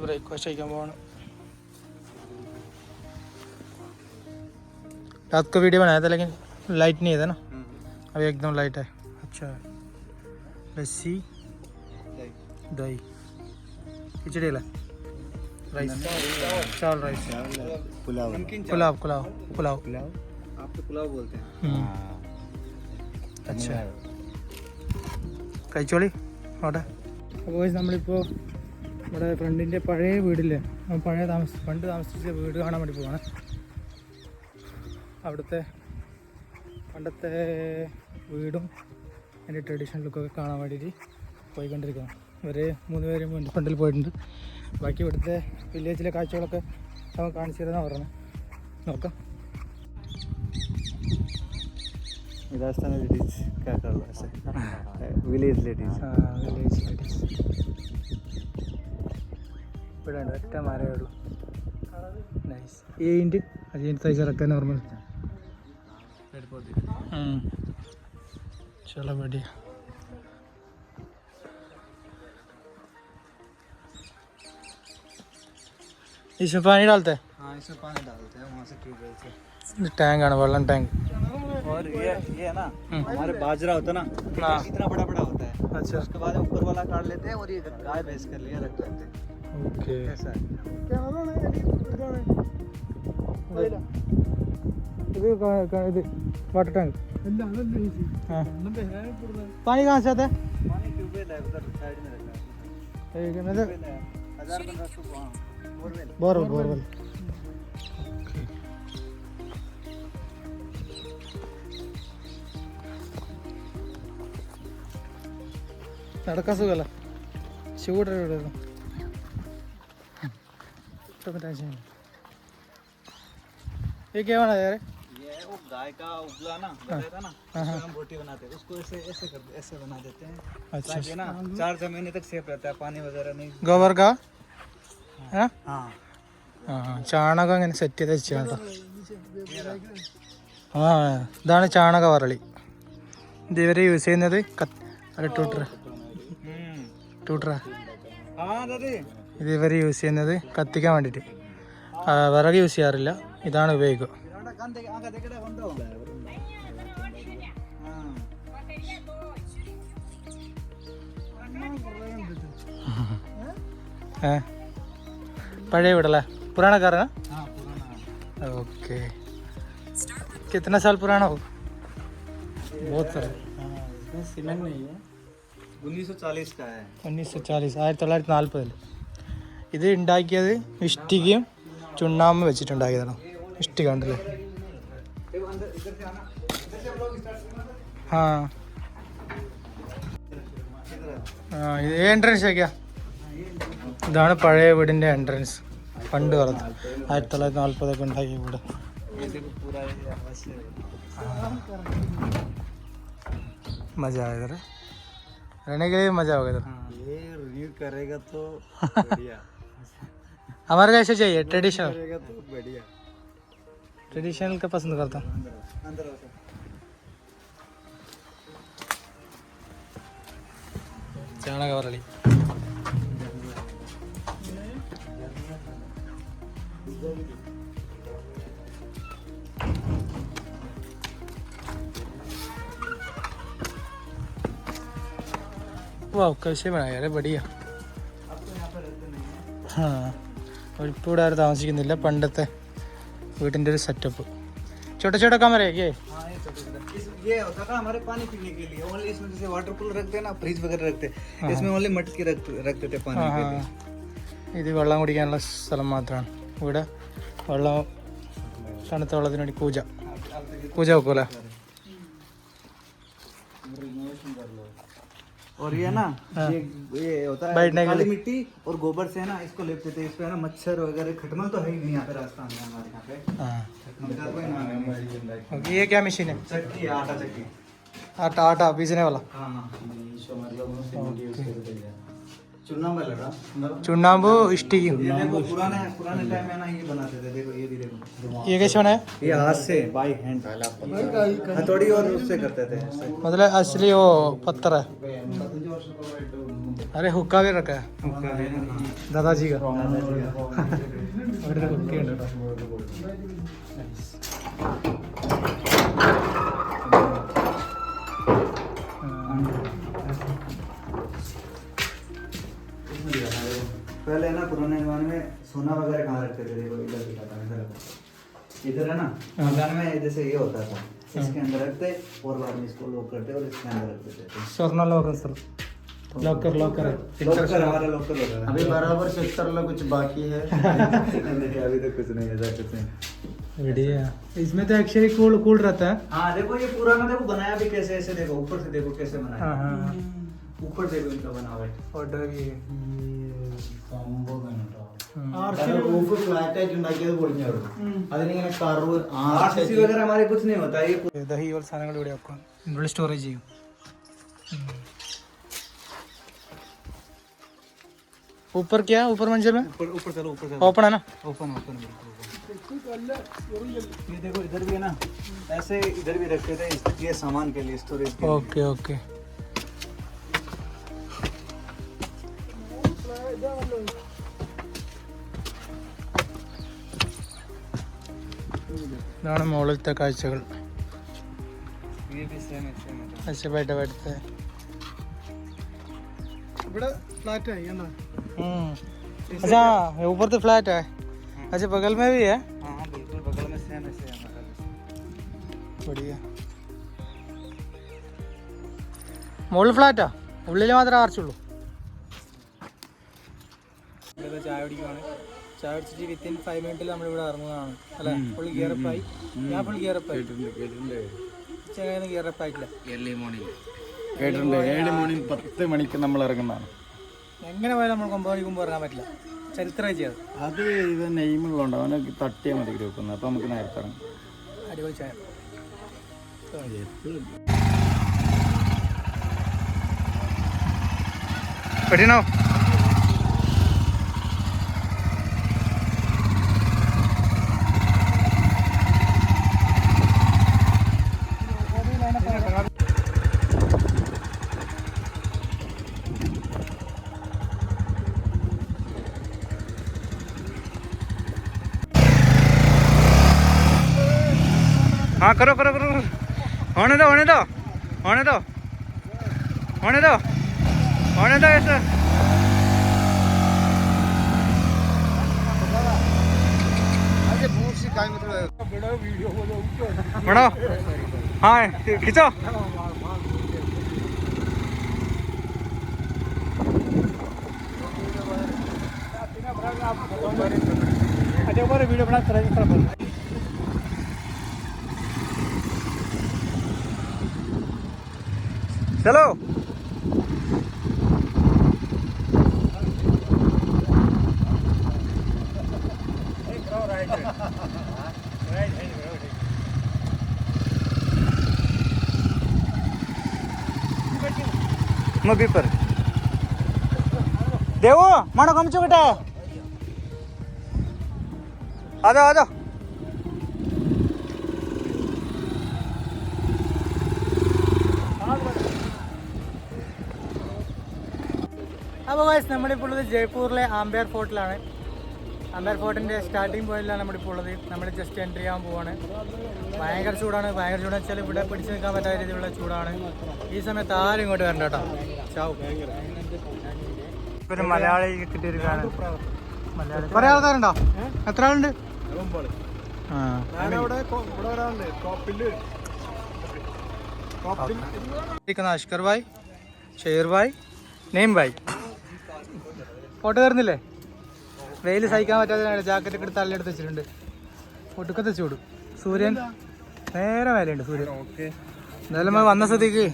Breakfast കഴിക്കാൻ പോവാണ്. रात को वीडियो बनाया था लेकिन लाइट नहीं था ना, अभी एकदम लाइट है. अच्छा लस्सी दही खिचड़ी ला राइस चावल राइस पुलाव पुलाव पुलाव पुलाव पुलाव आप तो पुलाव बोलते हैं. अच्छा കഴിച്ചോളി അവിടെ. അപ്പോൾ നമ്മളിപ്പോൾ നമ്മുടെ ഫ്രണ്ടിൻ്റെ പഴയ വീടില്ലേ, പണ്ട് താമസിച്ച വീട് കാണാൻ വേണ്ടി പോവാണ്. അവിടുത്തെ പണ്ടത്തെ വീടും അതിൻ്റെ ട്രഡീഷണൽ ലുക്കൊക്കെ കാണാൻ വേണ്ടിയിട്ട് പോയിക്കൊണ്ടിരിക്കുകയാണ്. ഇവർ 3 പേരും ഫ്രണ്ടിൽ പോയിട്ടുണ്ട്. ബാക്കി ഇവിടുത്തെ വില്ലേജിലെ കാഴ്ചകളൊക്കെ നമുക്ക് കാണിച്ചു തരുന്ന പറഞ്ഞത്. നോക്കാം. राजस्थान लेडीज क्या कर रहा है? Village ladies. വില്ലേജ് ലേഡീസ് ഇവിടെ ഉണ്ട്. ഒറ്റ മരമേ ഉള്ളൂ. നൈസ്. ये इंडियन अजीन ऐसा रखता है नॉर्मल. चलो बढ़िया. इसमें पानी डालते हैं? हाँ इसमें पानी डालते हैं वहाँ से ट्यूबवेल से. टैंक आना वाला टैंक. और ये है ना हमारे बाजरा होता है ना, इतना बड़ा बड़ा होता है. अच्छा उसके बाद ऊपर वाला काट लेते हैं और ये गाय भैंस के लिए रख लेते हैं. ओके. ऐसा है. ഇത് वाटर टैंक. हाँ पानी कहाँ से आता है? पानी ट्यूबवेल है उधर साइड में रखा है. मतलब 1500 बोरवेल. Borewell borewell. നടക്കാൻ സുഖമല്ല, ചൂട് टेंशन. ये क्या बना यार? ये वो गाय का उबला ना रहता ना, उसको हम रोटी बनाते हैं. उसको ऐसे ऐसे करते ऐसे बना देते हैं. अच्छा ताकि ना 4 महीने तक सेफ रहता है, पानी वगैरह नहीं. गोबर का है. हाँ ചാണകം അങ്ങനെ സെറ്റ് ചെയ്ത് വെച്ചാണ് കേട്ടോ. ആ ഇതാണ് ചാണക വരളി. ഇത് ഇവർ യൂസ് ചെയ്യുന്നത് ടൂട്ടറാ. ഇത് ഇവർ യൂസ് ചെയ്യുന്നത് കത്തിക്കാൻ വേണ്ടിയിട്ട്. വിറക് യൂസ് ചെയ്യാറില്ല, ഇതാണ് ഉപയോഗിക്കുക. पढ़े बड़ला पुराना घर है. हाँ पुराना. ओके. कितना साल पुराना हो? बहुत सारा. सीमेंट नहीं है, 1940 का है. 1940 1940. ഇത് ഉണ്ടാക്കിയത് ഇഷ്ടികയും ചുണ്ണാമ്പും വെച്ചിട്ടുണ്ടാക്കിയതാണ്. ഇഷ്ടിക ഉണ്ടല്ലേ. ആ ഇത് എൻട്രൻസ് ഒക്കെയാ. ഇതാണ് പഴയ വീടിൻ്റെ എൻട്രൻസ്. പണ്ട് കാലത്ത് 1940 ഉണ്ടാക്കിയ വീട്. मजा आया इधर रहने के लिए. मजा होगा इधर. ये रिन्यू करेगा तो बढ़िया. हमारे कैसे चाहिए ट्रेडिशनल. करेगा तो बढ़िया. ट्रेडिशनल का पसंद करता हूँ. अंदर आओ. ചാണക വരളി. वाह कैसे बनाया यार, बढ़िया. हाँ ഇപ്പോൾ ഇവിടെ ആരും താമസിക്കുന്നില്ല. പണ്ടത്തെ വീട്ടിൻ്റെ ഒരു സെറ്റപ്പ്. छोटा छोटा कमरा है ये. हाँ ये होता था हमारे पानी पीने के लिए. ओनली इसमें जैसे वाटर कूलर रखते हैं ना, फ्रिज वगैरह रखते हैं, इसमें ओनली मटकी रखते थे पानी के लिए. ഇത് വെള്ളം കുടിക്കാനുള്ള സ്ഥലം മാത്രമാണ്. ഇവിടെ വെള്ളം തണുത്ത വെള്ളത്തിന് വേണ്ടി പൂജ വെക്കൂല. और ये ना ये होता है काली मिट्टी और गोबर से ना इसको लेपते थे. इस पे ना मच्छर वगैरह खटमल तो है ही नहीं यहाँ पे राजस्थान में. हमारे यहाँ पे खटमल का कोई नाम नहीं. ये क्या मशीन है? चक्की, आटा चक्की. आटा पीसने वाला. हाँ चुनाव इष्टिकी. पुराने टाइम में ना ये बनाते थे. देखो ये भी देखो. ये कैसे बनाया? ये हाथ से बाई हैंड हथौड़ी और उससे करते थे. मतलब असली वो पत्थर है. अरे हुक्का भी रखा है दादाजी का हुक्के ഉണ്ട് കേട്ടോ. पहले ना पुराने जमाने में सोना वगैरह कहाँ रखते थे, देखो इधर दिखाता हूं, इधर रखो। इधर है ना मकान में जैसे ये होता था, इसके अंदर रखते और बाद में इसको लॉक करते और इसके अंदर रख देते थे। Swarna locker sir locker locker locker हमारा लॉकर होता था। अभी बराबर सेक्टर में कुछ बाकी है। नहीं, अभी तो कुछ नहीं ऐसा कुछ नहीं। बढ़िया. इसमें तो एक्चुअली कूल कूल रहता है. हाँ देखो ये पुराना देखो बनाया भी कैसे, ऐसे देखो ऊपर से देखो कैसे बनाया। हाँ हाँ ऊपर देखो इनका बना हुआ है। ഓർഡർ റൂഫ് ഫ്ലാറ്റ് ആയിട്ട് ഉണ്ടാക്കിയത് പൊളിഞ്ഞു അതിനിങ്ങനെ കർവ് आरसीसी वगैरह हमारे कुछ नहीं होता ये। ദഹി പോലെ സാധനങ്ങൾ ഇവിടെ വെക്കും, ഇതിനുള്ളിൽ സ്റ്റോറേജ് ചെയ്യും. ऊपर क्या ऊपर मंजिल में ऊपर ऊपर चलो, ऊपर चलो। ओपन है ना. ओपन ओपन ये देखो इधर भी है ना, ऐसे इधर भी रखते थे ये सामान के लिए, स्टोरेज के लिए। Okay okay. ഇതാണ് മുകളിലത്തെ കാഴ്ചകൾ. ये भी सेम है, सेम है। अच्छा बैठे बैठते ഇവിടെ ഫ്ലാറ്റ് ആയി എന്നാ अच्छा ऊपर तो फ्लैट है. अच्छा बगल में भी है. हाँ हाँ बिल्कुल बगल में सेम ऐसे है हमारा। बढ़िया. മുകളിൽ ഫ്ലാറ്റാ, ഉള്ളിൽ മാത്രമേ ആർച്ചുള്ളൂ. ഇവിടെ ചായ കുടിക്കുവാണ്. ചായ കുടിച്ചിട്ട് വിത്തിൻ 5 മിനിറ്റിൽ നമ്മളിവിടെ ഇറങ്ങുന്നതാണ് അല്ലേ. ഫുൾ ഗിയറപ്പായി, ഞാൻ ഫുൾ ഗിയറപ്പായി. ചെറിയ ഗിയറപ്പായിട്ടില്ല. ഏർലി മോർണിംഗ് കേട്ടിട്ടുണ്ട്. 7 മണി 10 മണിക്ക് നമ്മൾ ഇറങ്ങുന്നതാണ്. എങ്ങനെ പോയാലും നമ്മൾ 9 മണിക്ക് മുമ്പ് ഇറങ്ങാൻ പറ്റില്ല, ചരിത്രമായി ചെയ്തത്. അത് ഇത് നെയ്മുള്ളതുകൊണ്ട് അവനൊക്കെ തട്ടിയാൽ മതി ഗ്രൂപ്പ്. അപ്പം നമുക്ക് നേരത്തെ ഇറങ്ങും. അടിപൊളി ചായ. പഠിക്കണോ? हाँ करो करो करो, होने दो होने दो होने दो होने दो होने दो ऐसा. बड़ो हाँ खींचो. वीडियो बना चलो. मग पेपर देऊ म्हणा कमचो बेटा. आ जाओ आ जाओ. അപ്പോൾ ഗൈസ് നമ്മളിപ്പോൾ ഉള്ളത് ജയ്പൂരിലെ ആംബിയർ ഫോർട്ടിലാണ്. ആംബിയർ ഫോർട്ടിൻ്റെ സ്റ്റാർട്ടിങ് പോയിന്റിലാണ് നമ്മളിപ്പോൾ ഉള്ളത്. നമ്മൾ ജസ്റ്റ് എൻട്രി ചെയ്യാൻ പോവാണ്. ഭയങ്കര ചൂടാണ്. ഭയങ്കര ചൂടെന്ന് വെച്ചാൽ ഇവിടെ പിടിച്ച് നിൽക്കാൻ പറ്റാത്ത രീതിയിലുള്ള ചൂടാണ്. ഈ സമയത്ത് ആരും ഇങ്ങോട്ട് വരണ്ട കേട്ടോ. ചാവും. ഒരു മലയാളി കിട്ടിയൊരു കാണാൻ. മലയാളി കുറേ ആൾക്കാരുണ്ടോ? എത്ര ആളുണ്ട്? ആ Ashkar bhai, share bhai, name bhai. Photo കയറുന്നില്ലേ? വെയിൽ സഹിക്കാൻ പറ്റാതെ ജാക്കറ്റ് ഒക്കെ എടുത്ത് തള്ളിയെടുത്ത് വെച്ചിട്ടുണ്ട്. ഒടുക്കത്തെ ചൂട്. സൂര്യൻ നേരെ മേലെയുണ്ട് സൂര്യൻ. എന്തായാലും നമ്മൾ വന്ന സ്ഥിതിക്ക്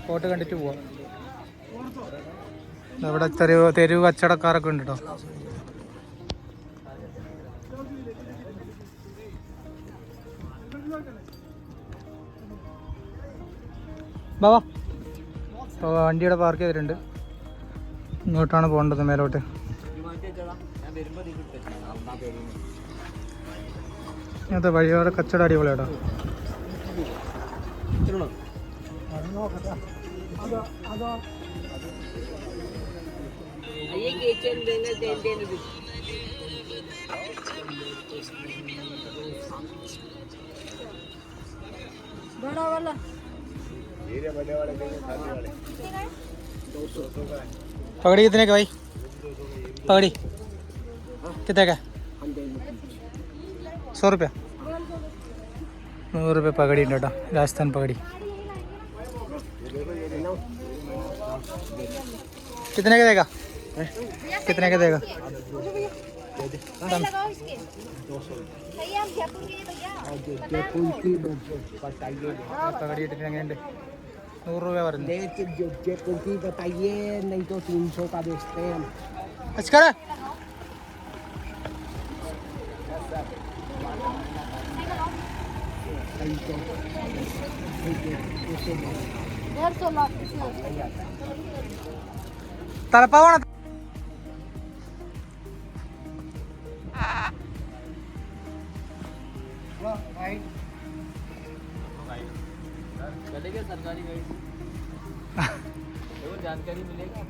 ഫോട്ടോ കണ്ടിട്ട് പോവാം. ഇവിടെ തെരുവ് കച്ചവടക്കാരൊക്കെ ഉണ്ട് കേട്ടോ. ബാബാ വണ്ടിയുടെ പാർക്ക് ചെയ്തിട്ടുണ്ട്. ഇങ്ങോട്ടാണ് പോകേണ്ടത്, മേലോട്ട്. ഇങ്ങനത്തെ വഴിയോടെ കച്ചവടം അടിപൊളിയാട്ടോ. बड़ा वाला पगड़ी कितने का भाई? पगड़ी कितने का? 100 रुपया 100 रुपये पगड़ी ഉണ്ട് കേട്ടോ രാജസ്ഥാൻ पगड़ी कितने का देगा? कितने का देगा? पगड़ी इतने എങ്ങനെയുണ്ട്? 100 रुपया പറഞ്ഞു. जयपुर की बताइए, नहीं तो 300 का बेचते हैं हम. अच्छा कर തലപ്പാവാണ്. सरकारी गाइड जानकारी मिलेगी.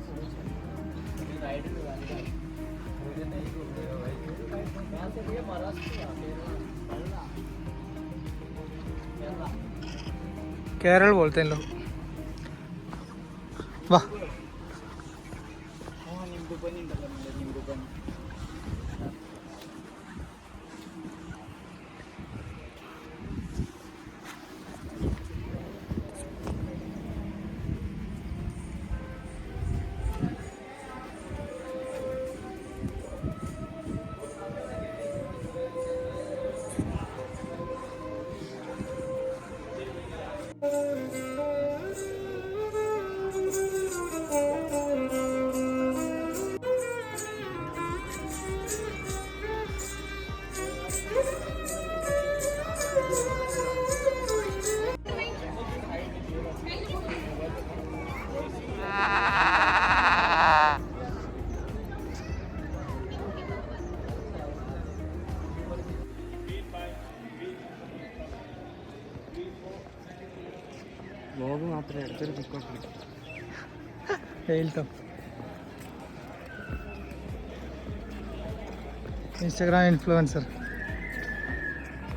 केरल बोलते हैं लोग. वाह വ്ളോഗ് മാത്രമേ എടുത്തൊരു പിക്കൊക്കെ വെയിൽട്ടോ ഇൻസ്റ്റാഗ്രാം ഇൻഫ്ലുവൻസർ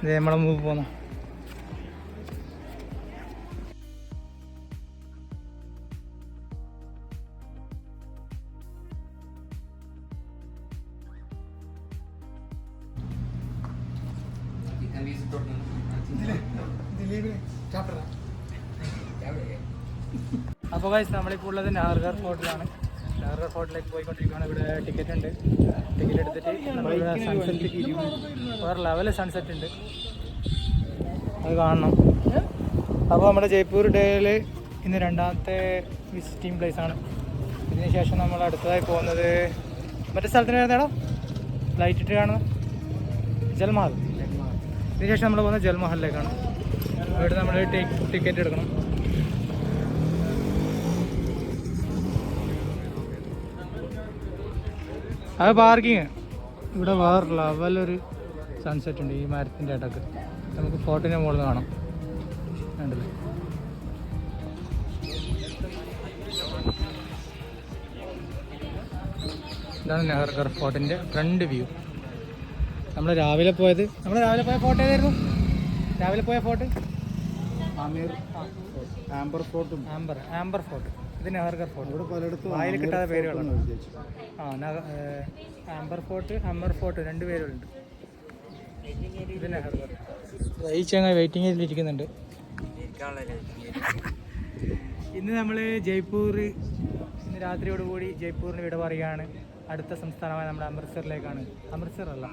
ഇത് നമ്മളെ മൂവ് പോന്ന അപ്പോൾ ഗൈസ് നമ്മളിപ്പോൾ ഉള്ളത് നാഗർഗർ ഫോർട്ടിലാണ്. നാഗർഗർ ഫോർട്ടിലേക്ക് പോയിക്കൊണ്ടിരിക്കുകയാണ്. ഇവിടെ ടിക്കറ്റ് ഉണ്ട്. ടിക്കറ്റ് എടുത്തിട്ട് നമ്മളിവിടെ സൺസെറ്റ് വേറെ ലെവൽ സൺസെറ്റ് ഉണ്ട്, അത് കാണണം. അപ്പോൾ നമ്മുടെ ജയ്പൂർ ഡേയിൽ ഇന്ന് രണ്ടാമത്തെ വിസിറ്റിംഗ് പ്ലേസ് ആണ്. ഇതിന് ശേഷം നമ്മൾ അടുത്തതായി പോകുന്നത് മറ്റേ സ്ഥലത്തിന് ഏതാണോ ലൈറ്റ് ഇട്ട് കാണുന്നത് ജൽമഹൽ. ഇതിന് ശേഷം നമ്മൾ പോകുന്നത് ജൽമഹലിലേക്കാണ്. ഇവിടെ നമ്മൾ ടിക്കറ്റ് എടുക്കണം. അത് പാർക്കിങ്. ഇവിടെ വേറെ ലെവലൊരു സൺസെറ്റ് ഉണ്ട് ഈ മരത്തിൻ്റെ ഇടയ്ക്ക്. നമുക്ക് ഫോർട്ടിൻ്റെ മുകളിൽ കാണാം. കണ്ടില്ലേ? ഇതാണ് നാഗർഗർ ഫോർട്ടിൻ്റെ ഫ്രണ്ട് വ്യൂ. നമ്മൾ രാവിലെ പോയ ഫോർട്ട് ഏതായിരുന്നു? രാവിലെ പോയ ഫോർട്ട് ആംബർ ഫോർട്ടും ആംബർ ഫോർട്ട്. ഇത് നാഗർഗർ ഫോർട്ട്. ഇവിടെ പലയിടത്തും വായിൽ കിട്ടാത്ത പേരുകളാണ്. ആംബർ ഫോർട്ട്, അമർ ഫോർട്ട്, 2 പേരുകളുണ്ട്. ഇത് നാഗർഗർ. ഈ ചങ്ങായി വെയിറ്റിംഗ് ഏരിയയിലിരിക്കുന്നുണ്ട്. ഇന്ന് നമ്മൾ ജയ്പൂർ, ഇന്ന് രാത്രിയോടുകൂടി ജയ്പൂരിന് വിട പറയുകയാണ്. അടുത്ത സംസ്ഥാനമായ നമ്മുടെ അമൃത്സറിലേക്കാണ്. അമൃത്സർ അല്ല,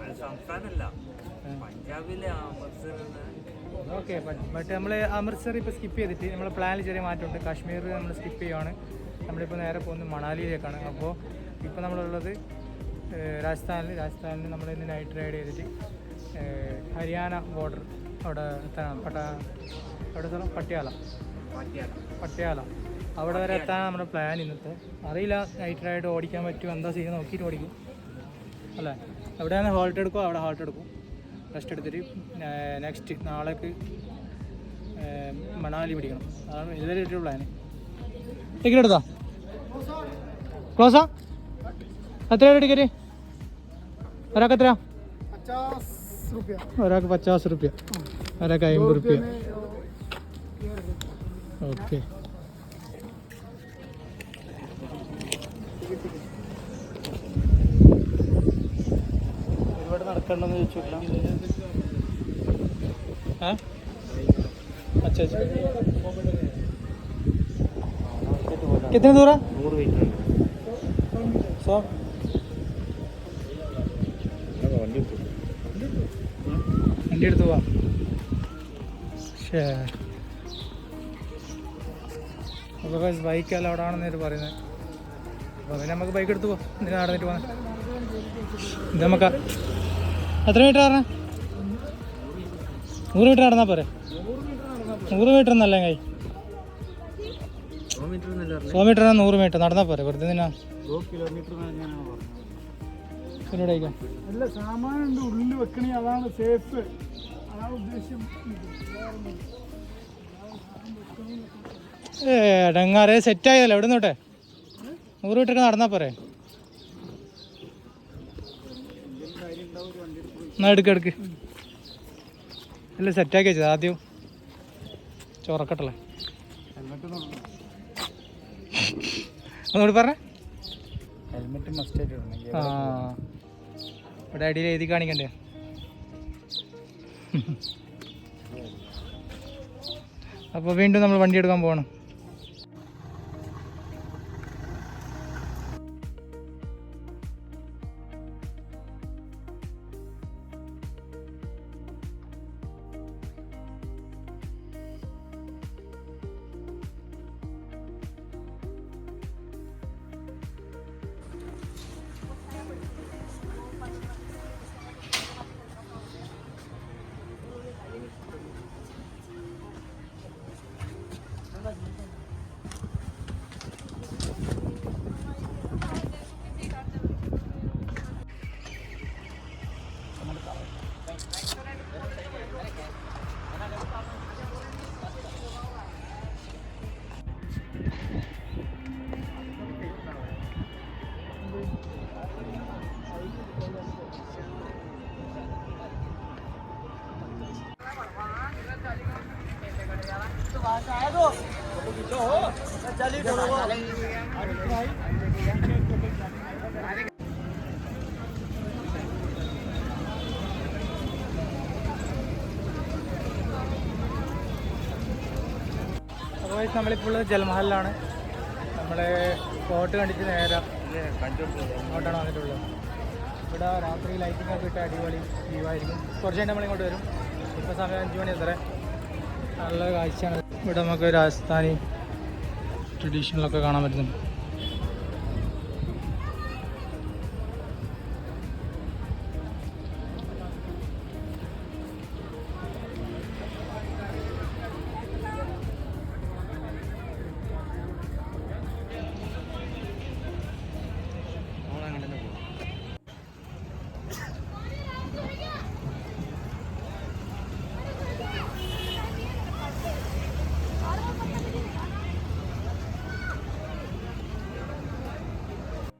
ഓക്കെ. ബട്ട് നമ്മൾ അമൃത്സർ ഇപ്പോൾ സ്കിപ്പ് ചെയ്തിട്ട് നമ്മളെ പ്ലാനിൽ ചെറിയ മാറ്റമുണ്ട്. കാശ്മീർ നമ്മൾ സ്കിപ്പ് ചെയ്യുവാണ്. നമ്മളിപ്പോൾ നേരെ പോകുന്നത് മണാലിയിലേക്കാണ്. അപ്പോൾ ഇപ്പോൾ നമ്മളുള്ളത് രാജസ്ഥാനിൽ നമ്മൾ ഇന്ന് നൈറ്റ് റൈഡ് ചെയ്തിട്ട് ഹരിയാന ബോർഡർ അവിടെ എത്താനാണ്. അവിടെ സ്ഥലം പട്യാല അവിടെ വരെ എത്താനാണ് നമ്മുടെ പ്ലാൻ ഇന്നത്തെ. അറിയില്ല നൈറ്റ് റൈഡ് ഓടിക്കാൻ പറ്റും, എന്താ ചെയ്യുന്നത് നോക്കിയിട്ട് ഓടിക്കും അല്ലേ. എവിടെയാണ് ഹോൾട്ട് എടുക്കുമോ അവിടെ ഹോൾട്ട് എടുക്കും. റെസ്റ്റ് എടുത്തിട്ട് നെക്സ്റ്റ് നാളേക്ക് മണാലി പിടിക്കണം. അതാണ് ഇതുവരെ ഒരു പ്ലാന്. ടിക്കറ്റ് എടുത്താ ക്ലോസാ എത്രയാണ് ടിക്കറ്റ്? ഒരാൾക്ക് എത്രയാ? 50 रुपया। ഒരാൾക്ക് 50 റുപ്യ, ഒരാൾക്ക് 50 റുപ്യ. ഓക്കെ. ഒരുപാട് നടക്കണ്ടെന്ന് ചോദിച്ചില്ല. अच्छा अच्छा. कितने दूर है? 100 मीटर 100. വണ്ടി എടുത്ത് പോവാം. അപ്പോൾ ബൈക്കല്ല അവിടെ ആണെന്ന് പറയുന്നത്. അപ്പോൾ പിന്നെ നമുക്ക് ബൈക്ക് എടുത്ത് പോവാം. എന്തിനാ നടന്നിട്ട് പോകാൻ? ഇത് നമുക്ക് എത്ര മീറ്റർ പറഞ്ഞ? 100 മീറ്റർ നടന്നാൽ പോരെ? 100 മീറ്റർ എന്നല്ല കൈ, 100 മീറ്റർ 100 മീറ്റർ നടന്നാൽ പോരെ? വെറുതെ നിന്നാ 2 കിലോമീറ്റർ പിന്നീട് കഴിക്കാം. അല്ല, സാമാനുണ്ട് ഉള്ളിൽ വെക്കണേ, അതാണ് സേഫ്, അതാണ് ഉദ്ദേശം. ഡങ്ങാറേ സെറ്റായതല്ലോ. എവിടെ നിന്നോട്ടെ 100 മീറ്റർ നടന്നാൽ പോരെ? എന്നാ എടുക്ക്. അല്ല സെറ്റാക്കി വെച്ചത് ആദ്യം ചോറക്കട്ടല്ലേ. ഒന്നുകൂടി പറഞ്ഞേ. ഹെൽമെറ്റ് മസ്റ്റ് ആയിട്ട് ഇടണം. ആ, ഇവിടെ അടിയിൽ എഴുതി കാണിക്കണ്ടേ? അപ്പോൾ വീണ്ടും നമ്മൾ വണ്ടി എടുക്കാൻ പോകണം. അപ്പോൾ നമ്മളിപ്പോൾ ജൽമഹലിലാണ്. നമ്മളെ ഫോർട്ട് കണ്ടിട്ട് നേരെ അങ്ങോട്ടാണ് വന്നിട്ടുള്ളത്. ഇവിടെ രാത്രി ലൈറ്റിംഗ് ഒക്കെ ഇട്ട് അടിപൊളി വ്യൂ ആയിരിക്കും. കുറച്ച് കഴിഞ്ഞ് നമ്മളിങ്ങോട്ട് വരും. ഇപ്പോൾ സമയം 5 മണി അത്ര. നല്ല കാഴ്ചയാണ്. ഇവിടെ നമുക്ക് രാജസ്ഥാനി ട്രഡീഷണലൊക്കെ കാണാൻ പറ്റുന്നുണ്ട്.